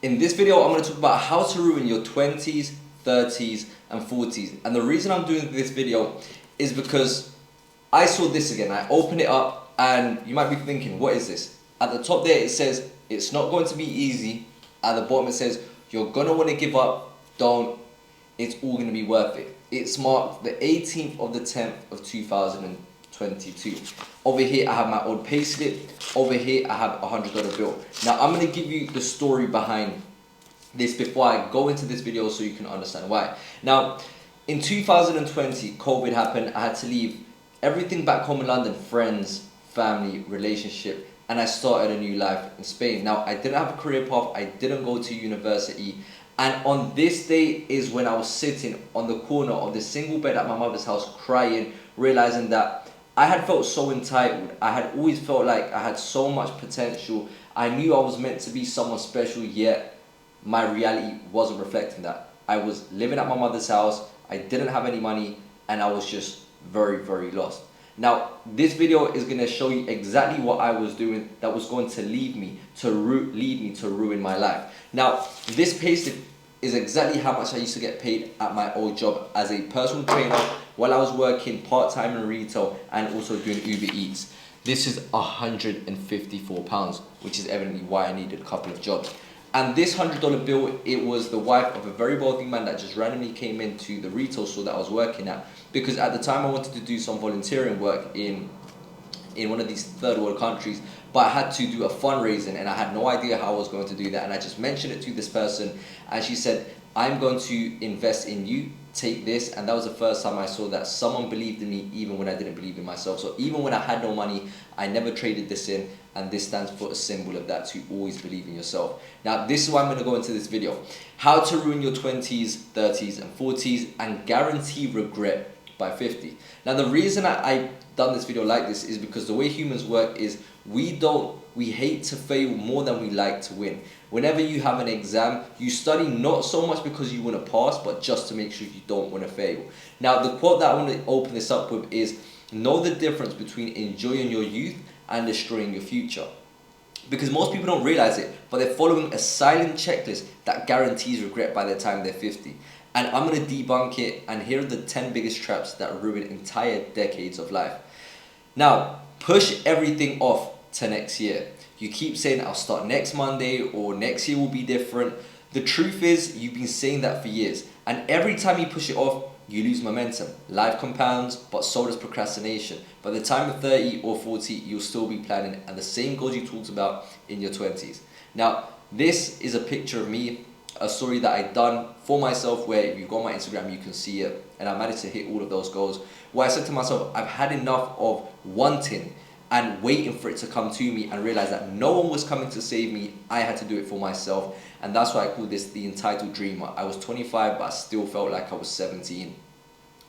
In this video, I'm going to talk about how to ruin your 20s, 30s, and 40s. And the reason I'm doing this video is because I saw this again. I opened it up and you might be thinking, what is this? At the top there, it says, it's not going to be easy. At the bottom, it says, you're going to want to give up. Don't. It's all going to be worth it. It's marked the 18th of the 10th of 2022. Over here, I have my old payslip. Over here, I have a $100 bill. Now, I'm going to give you the story behind this before I go into this video so you can understand why. Now, in 2020, COVID happened. I had to leave everything back home in London, friends, family, relationship, and I started a new life in Spain. Now, I didn't have a career path. I didn't go to university. And on this day is when I was sitting on the corner of the single bed at my mother's house crying, realizing that I had felt so entitled. I had always felt like I had so much potential. I knew I was meant to be someone special, yet my reality wasn't reflecting that. I was living at my mother's house, I didn't have any money, and I was just very, very lost. Now, this video is going to show you exactly what I was doing that was going to lead me to ruin my life. Now, this payslip is exactly how much I used to get paid at my old job as a personal trainer while I was working part-time in retail and also doing Uber Eats. This is £154, which is evidently why I needed a couple of jobs. And this $100 bill, it was the wife of a very wealthy man that just randomly came into the retail store that I was working at, because at the time I wanted to do some volunteering work in one of these third world countries, but I had to do a fundraising and I had no idea how I was going to do that. And I just mentioned it to this person and she said, I'm going to invest in you, take this. And that was the first time I saw that someone believed in me even when I didn't believe in myself. So even when I had no money, I never traded this in, and this stands for a symbol of that, to always believe in yourself. Now, this is why I'm going to go into this video. How to ruin your 20s, 30s, and 40s and guarantee regret by 50. Now, the reason I done this video like this is because the way humans work is we hate to fail more than we like to win. Whenever you have an exam, you study not so much because you want to pass, but just to make sure you don't want to fail. Now, the quote that I want to open this up with is, know the difference between enjoying your youth and destroying your future. Because most people don't realize it, but they're following a silent checklist that guarantees regret by the time they're 50. And I'm going to debunk it, and here are the 10 biggest traps that ruin entire decades of life. Now, push everything off to next year. You keep saying, I'll start next Monday, or next year will be different. The truth is, you've been saying that for years. And every time you push it off, you lose momentum. Life compounds, but so does procrastination. By the time you're 30 or 40, you'll still be planning and the same goals you talked about in your 20s. Now, this is a picture of me, a story that I've done for myself, where if you go on my Instagram, you can see it. And I managed to hit all of those goals. Where I said to myself, I've had enough of wanting and waiting for it to come to me, and realize that no one was coming to save me. I had to do it for myself. And that's why I call this the entitled dreamer. I was 25, but I still felt like I was 17.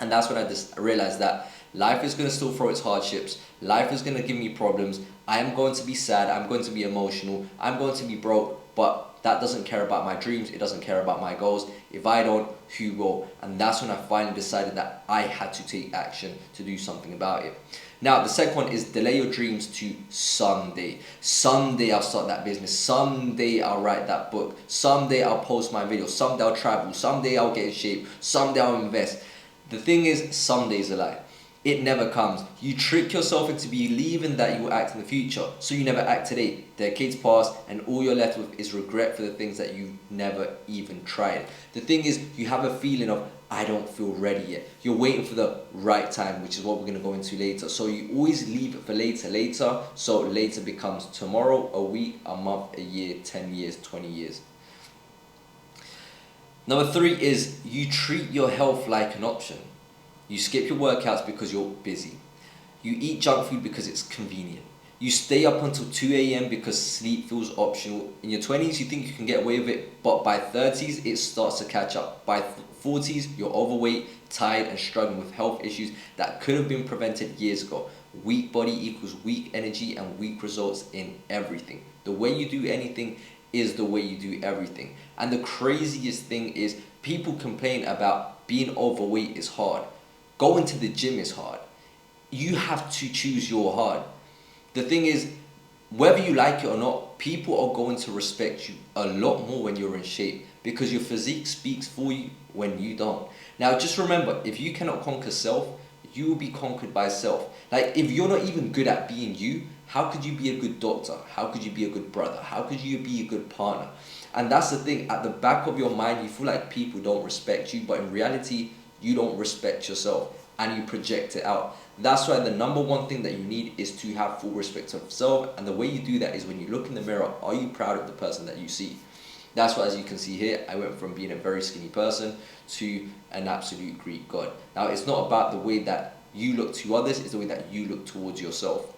And that's when I just realized that life is going to still throw its hardships. Life is going to give me problems. I am going to be sad. I'm going to be emotional. I'm going to be broke. But that doesn't care about my dreams. It doesn't care about my goals. If I don't, who will? And that's when I finally decided that I had to take action to do something about it. Now, the second one is delay your dreams to someday. Someday I'll start that business. Someday I'll write that book. Someday I'll post my video. Someday I'll travel. Someday I'll get in shape. Someday I'll invest. The thing is, someday's a lie. It never comes. You trick yourself into believing that you will act in the future, so you never act today. Decades pass, and all you're left with is regret for the things that you've never even tried. The thing is, you have a feeling of, I don't feel ready yet. You're waiting for the right time, which is what we're going to go into later. So you always leave it for later, so later becomes tomorrow, a week, a month, a year, 10 years, 20 years. Number 3 is you treat your health like an option. You skip your workouts because you're busy. You eat junk food because it's convenient. You stay up until 2 a.m. because sleep feels optional. In your 20s, you think you can get away with it, but by 30s, it starts to catch up. By 40s, you're overweight, tired, and struggling with health issues that could have been prevented years ago. Weak body equals weak energy and weak results in everything. The way you do anything is the way you do everything. And the craziest thing is, people complain about being overweight is hard. Going to the gym is hard. You have to choose your hard. The thing is, whether you like it or not, people are going to respect you a lot more when you're in shape, because your physique speaks for you when you don't. Now, just remember, if you cannot conquer self, you will be conquered by self. Like, if you're not even good at being you, how could you be a good doctor? How could you be a good brother? How could you be a good partner? And that's the thing, at the back of your mind, you feel like people don't respect you, but in reality, you don't respect yourself and you project it out. That's why the number one thing that you need is to have full respect of self. And the way you do that is when you look in the mirror, are you proud of the person that you see? That's why, as you can see here, I went from being a very skinny person to an absolute Greek god. Now, it's not about the way that you look to others, it's the way that you look towards yourself.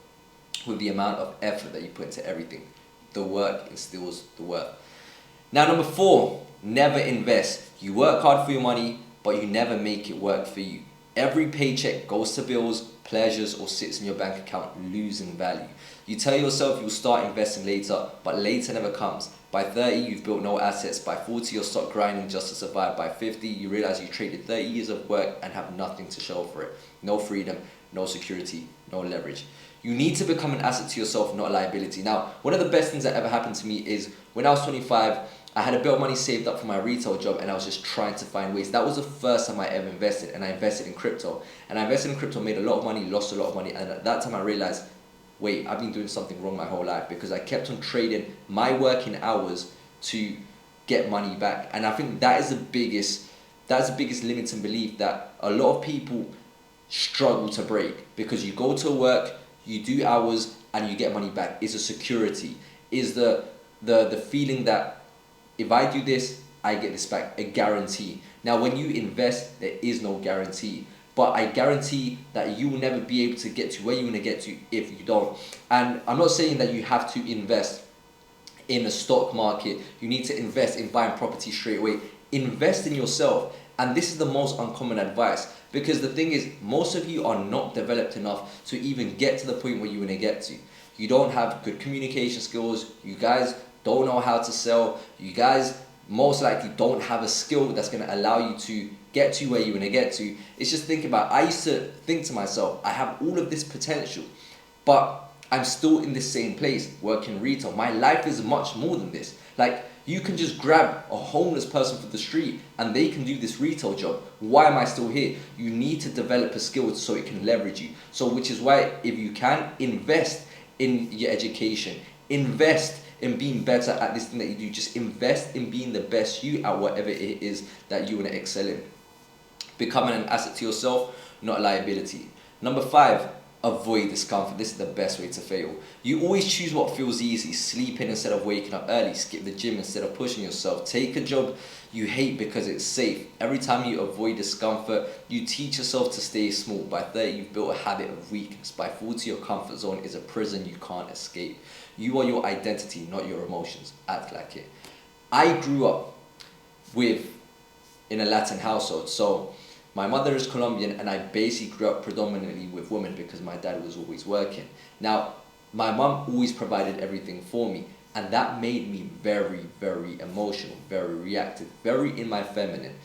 With the amount of effort that you put into everything, the work instills the worth. Now, number 4, never invest. You work hard for your money, but you never make it work for you. Every paycheck goes to bills, pleasures, or sits in your bank account, losing value. You tell yourself you'll start investing later, but later never comes. By 30, you've built no assets. By 40, you'll start grinding just to survive. By 50, you realize you traded 30 years of work and have nothing to show for it. No freedom, no security, no leverage. You need to become an asset to yourself, not a liability. Now, one of the best things that ever happened to me is when I was 25, I had a bit of money saved up for my retail job and I was just trying to find ways. That was the first time I ever invested, and I invested in crypto. And I invested in crypto, made a lot of money, lost a lot of money, and at that time I realized, wait, I've been doing something wrong my whole life, because I kept on trading my working hours to get money back. And I think that is the biggest limiting belief that a lot of people struggle to break, because you go to work, you do hours, and you get money back. Is a security, is the feeling that if I do this, I get this back, a guarantee. Now, when you invest, there is no guarantee, but I guarantee that you will never be able to get to where you want to get to if you don't. And I'm not saying that you have to invest in the stock market. You need to invest in buying property straight away. Invest in yourself. And this is the most uncommon advice, because the thing is, most of you are not developed enough to even get to the point where you want to get to. You don't have good communication skills. You guys don't know how to sell. You guys most likely don't have a skill that's going to allow you to get to where you want to get to. It's just, think about, I used to think to myself, I have all of this potential, but I'm still in the same place working retail. My life is much more than this. Like, you can just grab a homeless person from the street and they can do this retail job. Why am I still here? You need to develop a skill so it can leverage you. So, which is why, if you can, invest in your education, invest in being better at this thing that you do. Just invest in being the best you at whatever it is that you want to excel in. Becoming an asset to yourself, not a liability. Number 5, avoid discomfort. This is the best way to fail. You always choose what feels easy. Sleep in instead of waking up early. Skip the gym instead of pushing yourself. Take a job you hate because it's safe. Every time you avoid discomfort, you teach yourself to stay small. By 30, you've built a habit of weakness. By 40, your comfort zone is a prison you can't escape. You are your identity, not your emotions. Act like it. I grew up in a Latin household, so my mother is Colombian, and I basically grew up predominantly with women because my dad was always working. Now, my mom always provided everything for me, and that made me very, very emotional, very reactive, very in my feminine.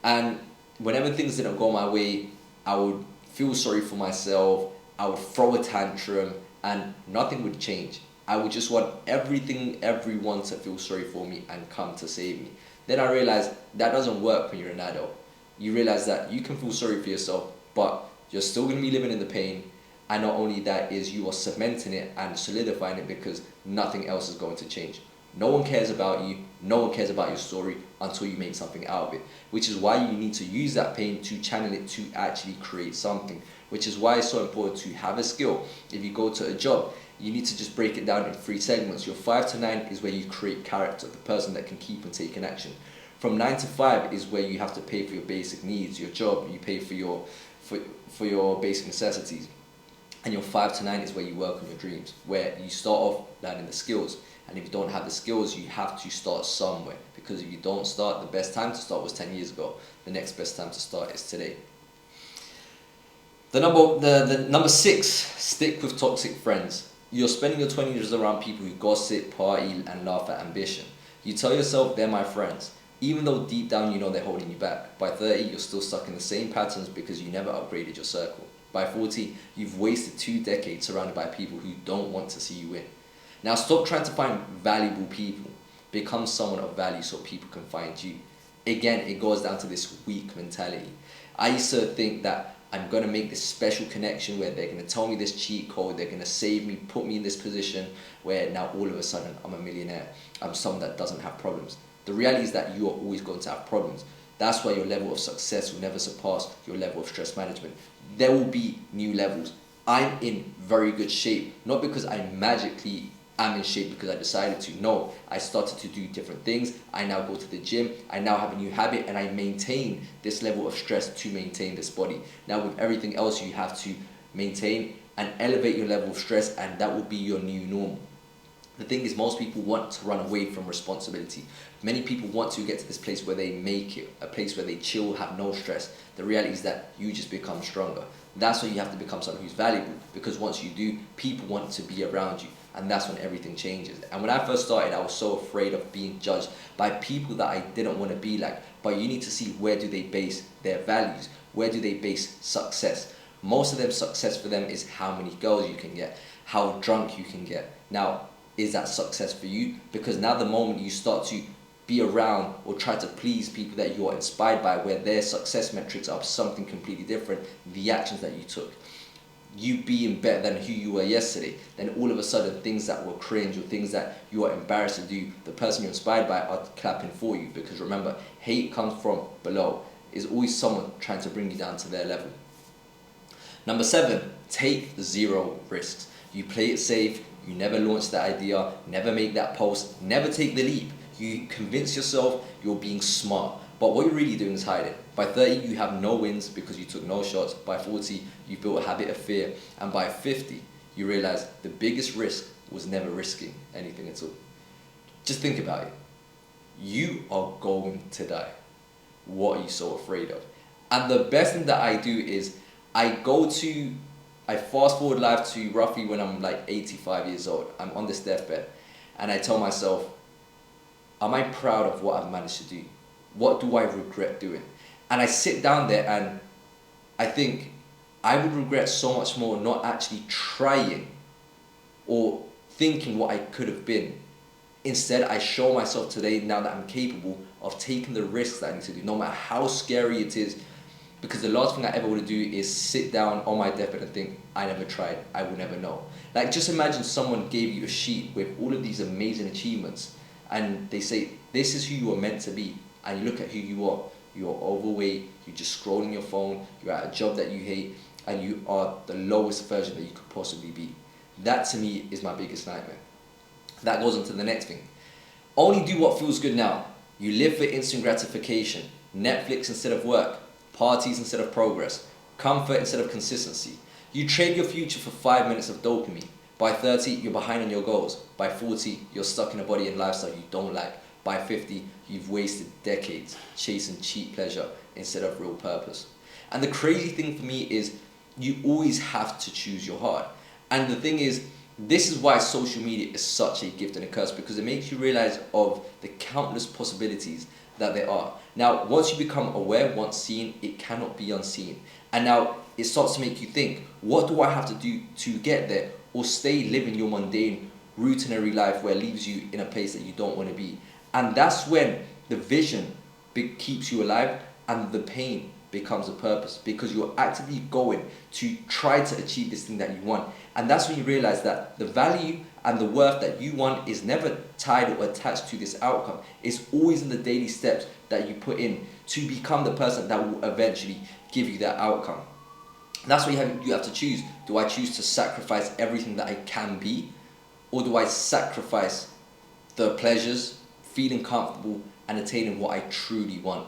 And whenever things didn't go my way, I would feel sorry for myself, I would throw a tantrum, and nothing would change. I would just want everyone to feel sorry for me and come to save me. Then I realized that doesn't work when you're an adult. You realize that you can feel sorry for yourself, but you're still going to be living in the pain. And not only that, is you are cementing it and solidifying it, because nothing else is going to change. No one cares about you. No one cares about your story until you make something out of it. Which is why you need to use that pain to channel it to actually create something. Which is why it's so important to have a skill. If you go to a job, you need to just break it down in 3 segments. Your 5 to 9 is where you create character, the person that can keep and take an action. From 9 to 5 is where you have to pay for your basic needs, your job, you pay for your basic necessities. And your 5 to 9 is where you work on your dreams, where you start off learning the skills. And if you don't have the skills, you have to start somewhere. Because if you don't start, the best time to start was 10 years ago. The next best time to start is today. The number 6, stick with toxic friends. You're spending your 20 years around people who gossip, party, and laugh at ambition. You tell yourself they're my friends, even though deep down you know they're holding you back. By 30, you're still stuck in the same patterns because you never upgraded your circle. By 40, you've wasted 2 decades surrounded by people who don't want to see you win. Now stop trying to find valuable people. Become someone of value so people can find you. Again, it goes down to this weak mentality. I used to think that I'm going to make this special connection where they're going to tell me this cheat code, they're going to save me, put me in this position where now all of a sudden I'm a millionaire. I'm someone that doesn't have problems. The reality is that you are always going to have problems. That's why your level of success will never surpass your level of stress management. There will be new levels. I'm in very good shape, not because I magically am in shape because I decided to. No, I started to do different things. I now go to the gym. I now have a new habit and I maintain this level of stress to maintain this body. Now with everything else, you have to maintain and elevate your level of stress, and that will be your new normal. The thing is, most people want to run away from responsibility. Many people want to get to this place where they make it, a place where they chill, have no stress. The reality is that you just become stronger. That's why you have to become someone who's valuable, because once you do, people want to be around you, and that's when everything changes. And when I first started, I was so afraid of being judged by people that I didn't want to be like. But you need to see, where do they base their values? Where do they base success? Most of them, success for them is how many girls you can get, how drunk you can get. Now, is that success for you? Because now the moment you start to be around or try to please people that you are inspired by, where their success metrics are something completely different, the actions that you took, you being better than who you were yesterday, then all of a sudden things that were cringe or things that you are embarrassed to do, the person you're inspired by are clapping for you. Because remember, hate comes from below. It's always someone trying to bring you down to their level. Number 7, take 0 risks. You play it safe, you never launch that idea, never make that post, never take the leap. You convince yourself you're being smart, but what you're really doing is hiding. By 30, you have no wins because you took no shots. By 40, you built a habit of fear. And by 50, you realize the biggest risk was never risking anything at all. Just think about it. You are going to die. What are you so afraid of? And the best thing that I do is I fast forward life to roughly when I'm like 85 years old. I'm on this deathbed and I tell myself, am I proud of what I've managed to do? What do I regret doing? And I sit down there and I think I would regret so much more not actually trying or thinking what I could have been. Instead, I show myself today, now that I'm capable of taking the risks that I need to do, no matter how scary it is. Because the last thing I ever want to do is sit down on my deathbed and think, I never tried, I will never know. Like, just imagine someone gave you a sheet with all of these amazing achievements and they say, this is who you are meant to be. And you look at who you are. You're overweight, you're just scrolling your phone, you're at a job that you hate, and you are the lowest version that you could possibly be. That to me is my biggest nightmare. That goes on to the next thing. Only do what feels good now. You live for instant gratification, Netflix instead of work, parties instead of progress, comfort instead of consistency. You trade your future for 5 minutes of dopamine. By 30, you're behind on your goals. By 40, you're stuck in a body and lifestyle you don't like. By 50, you've wasted decades chasing cheap pleasure instead of real purpose. And the crazy thing for me is you always have to choose your heart. And the thing is, this is why social media is such a gift and a curse, because it makes you realize of the countless possibilities that there are. Now, once you become aware, once seen, it cannot be unseen. And now it starts to make you think, what do I have to do to get there? Or stay living your mundane, routinary life where it leaves you in a place that you don't want to be. And that's when the vision keeps you alive and the pain becomes a purpose, because you're actively going to try to achieve this thing that you want. And that's when you realize that the value and the worth that you want is never tied or attached to this outcome. It's always in the daily steps that you put in to become the person that will eventually give you that outcome. And that's what you have to choose. Do I choose to sacrifice everything that I can be? Or do I sacrifice the pleasures, feeling comfortable, and attaining what I truly want?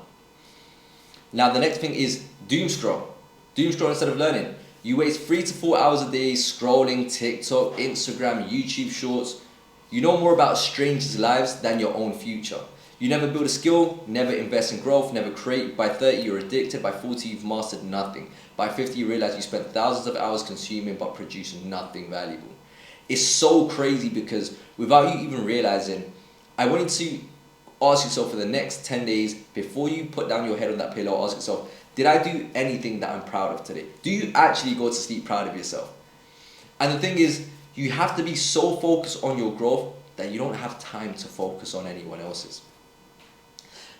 Now the next thing is doom scroll. Doom scroll instead of learning. You waste 3 to 4 hours a day scrolling TikTok, Instagram, YouTube shorts. You know more about strangers' lives than your own future. You never build a skill, never invest in growth, never create. By 30, you're addicted. By 40, you've mastered nothing. By 50, you realize you spent thousands of hours consuming but producing nothing valuable. It's so crazy because without you even realizing, I wanted to ask yourself for the next 10 days, before you put down your head on that pillow, ask yourself, did I do anything that I'm proud of today? Do you actually go to sleep proud of yourself? And the thing is, You have to be so focused on your growth that you don't have time to focus on anyone else's.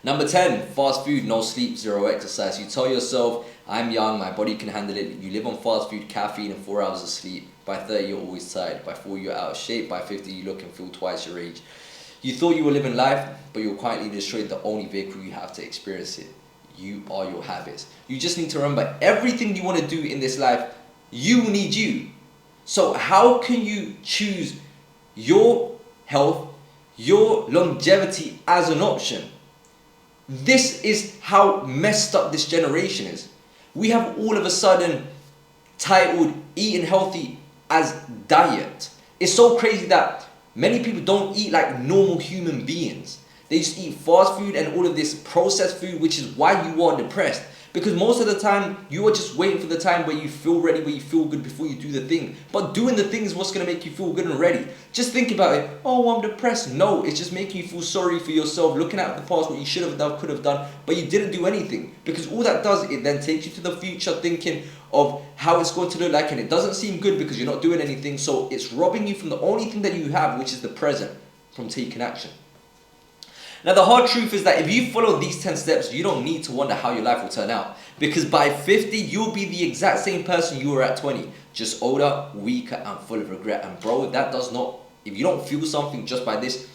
Number 10, fast food, no sleep, zero exercise. You tell yourself, I'm young, my body can handle it. You live on fast food, caffeine, and 4 hours of sleep. By 30, you're always tired. By 40, you're out of shape. By 50, you look and feel twice your age. You thought you were living life, but you'll quietly destroy the only vehicle you have to experience it. You are your habits. You just need to remember, everything you want to do in this life, you need you. So how can you choose your health, your longevity as an option? This is how messed up this generation is. We have all of a sudden titled eating healthy as diet. It's so crazy that many people don't eat like normal human beings. They just eat fast food and all of this processed food, which is why you are depressed. Because most of the time, you are just waiting for the time where you feel ready, where you feel good before you do the thing. But doing the thing is what's going to make you feel good and ready. Just think about it. Oh, I'm depressed. No, it's just making you feel sorry for yourself, looking at the past, what you should have done, could have done, but you didn't do anything. Because all that does, it then takes you to the future thinking of how it's going to look like, and it doesn't seem good because you're not doing anything. So it's robbing you from the only thing that you have, which is the present, from taking action. Now, the hard truth is that if you follow these 10 steps, you don't need to wonder how your life will turn out. Because by 50, you'll be the exact same person you were at 20. Just older, weaker, and full of regret. And bro, that does not, if you don't feel something just by this,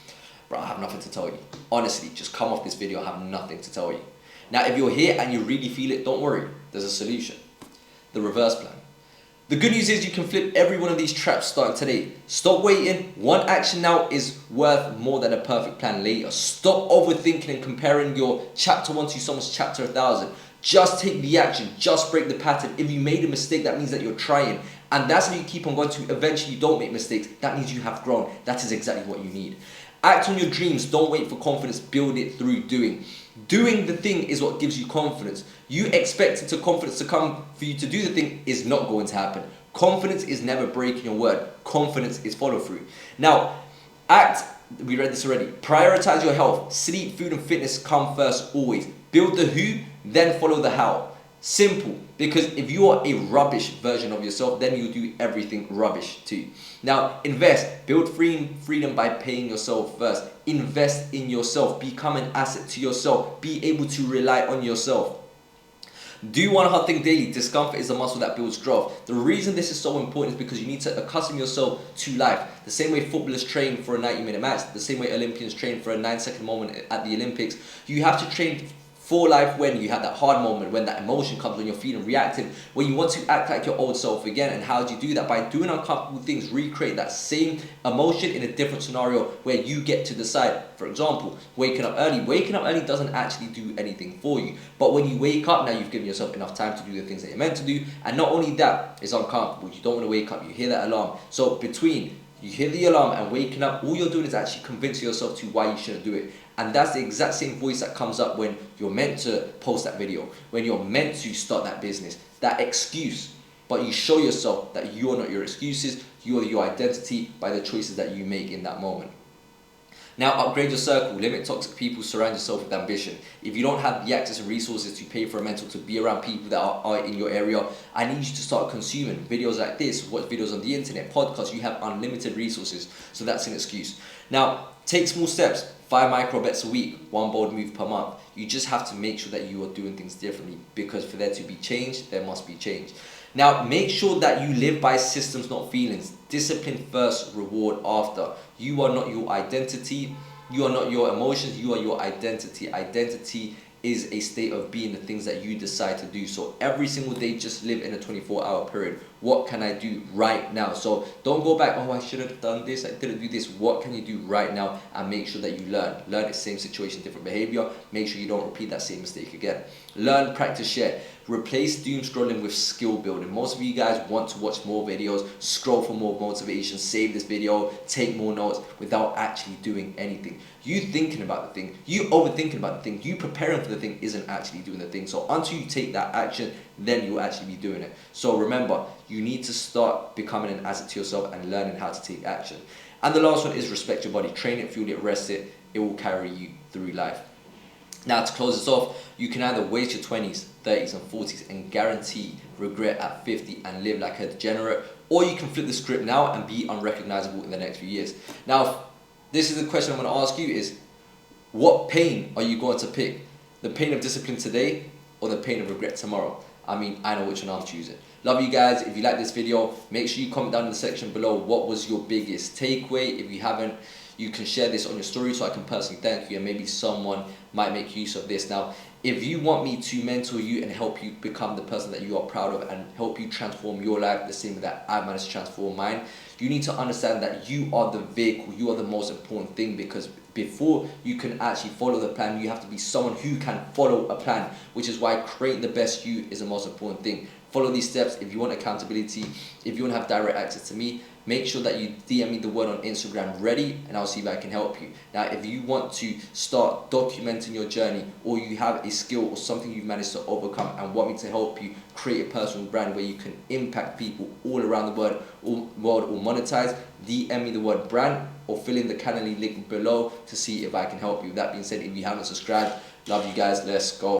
bro, I have nothing to tell you. Honestly, just come off this video, I have nothing to tell you. Now, if you're here and you really feel it, don't worry. There's a solution. The reverse plan. The good news is you can flip every one of these traps starting today. Stop waiting. One action now is worth more than a perfect plan later. Stop overthinking and comparing your chapter 1 to someone's chapter 1000. Just take the action. Just break the pattern. If you made a mistake, that means that you're trying. And that's how you keep on going to eventually you don't make mistakes. That means you have grown. That is exactly what you need. Act on your dreams. Don't wait for confidence. Build it through doing. Doing the thing is what gives you confidence. You expecting confidence to come for you to do the thing is not going to happen. Confidence is never breaking your word. Confidence is follow through. Now, we read this already. Prioritize your health. Sleep, food, and fitness come first always. Build the who, then follow the how. Simple. Because if you are a rubbish version of yourself, then you do everything rubbish too. Now, invest. Build freedom by paying yourself first. Invest in yourself. Become an asset to yourself. Be able to rely on yourself. Do one hard thing daily. Discomfort is a muscle that builds growth. The reason this is so important is because you need to accustom yourself to life. The same way footballers train for a 90-minute match, the same way Olympians train for a 9-second moment at the Olympics, you have to train for life when you have that hard moment, when that emotion comes, when you're feeling reactive, when you want to act like your old self again. And how do you do that? By doing uncomfortable things, recreate that same emotion in a different scenario where you get to decide. For example, waking up early. Waking up early doesn't actually do anything for you. But when you wake up, now you've given yourself enough time to do the things that you're meant to do. And not only that, it's uncomfortable. You don't want to wake up. You hear that alarm. So between you hear the alarm and waking up, all you're doing is actually convincing yourself to why you shouldn't do it. And that's the exact same voice that comes up when you're meant to post that video, when you're meant to start that business, that excuse. But you show yourself that you are not your excuses, you are your identity by the choices that you make in that moment. Now, upgrade your circle, limit toxic people, surround yourself with ambition. If you don't have the access and resources to pay for a mentor to be around people that are in your area, I need you to start consuming videos like this, watch videos on the internet, podcasts. You have unlimited resources, so that's an excuse. Now, take small steps, 5 micro bets a week, 1 bold move per month. You just have to make sure that you are doing things differently, because for there to be change, there must be change. Now, make sure that you live by systems, not feelings. Discipline first, reward after. You are not your identity. You are not your emotions. You are your identity. Identity is a state of being, the things that you decide to do. So every single day, just live in a 24-hour period. What can I do right now? So don't go back, oh, I should have done this, I didn't do this. What can you do right now? And make sure that you learn. Learn the same situation, different behavior. Make sure you don't repeat that same mistake again. Learn, practice, share. Replace doom scrolling with skill building. Most of you guys want to watch more videos, scroll for more motivation, save this video, take more notes without actually doing anything. You thinking about the thing, you overthinking about the thing, you preparing for the thing isn't actually doing the thing. So until you take that action, then you'll actually be doing it. So remember, you need to start becoming an asset to yourself and learning how to take action. And the last one is respect your body. Train it, fuel it, rest it. It will carry you through life. Now, to close this off, you can either waste your 20s, 30s and 40s and guarantee regret at 50 and live like a degenerate, or you can flip the script now and be unrecognizable in the next few years. Now, this is the question I'm going to ask you is, what pain are you going to pick? The pain of discipline today or the pain of regret tomorrow? I mean, I know which one I'm choosing. Love you guys. If you like this video, make sure you comment down in the section below what was your biggest takeaway. If you haven't, you can share this on your story so I can personally thank you, and maybe someone might make use of this. Now, if you want me to mentor you and help you become the person that you are proud of and help you transform your life the same way that I managed to transform mine, you need to understand that you are the vehicle, you are the most important thing, because before you can actually follow the plan, you have to be someone who can follow a plan, which is why creating the best you is the most important thing. Follow these steps. If you want accountability, if you want to have direct access to me, make sure that you DM me the word on Instagram ready, and I'll see if I can help you. Now, if you want to start documenting your journey, or you have a skill or something you've managed to overcome and want me to help you create a personal brand where you can impact people all around the world or monetize, DM me the word brand or fill in the Calendly link below to see if I can help you. With that being said, if you haven't subscribed, love you guys. Let's go.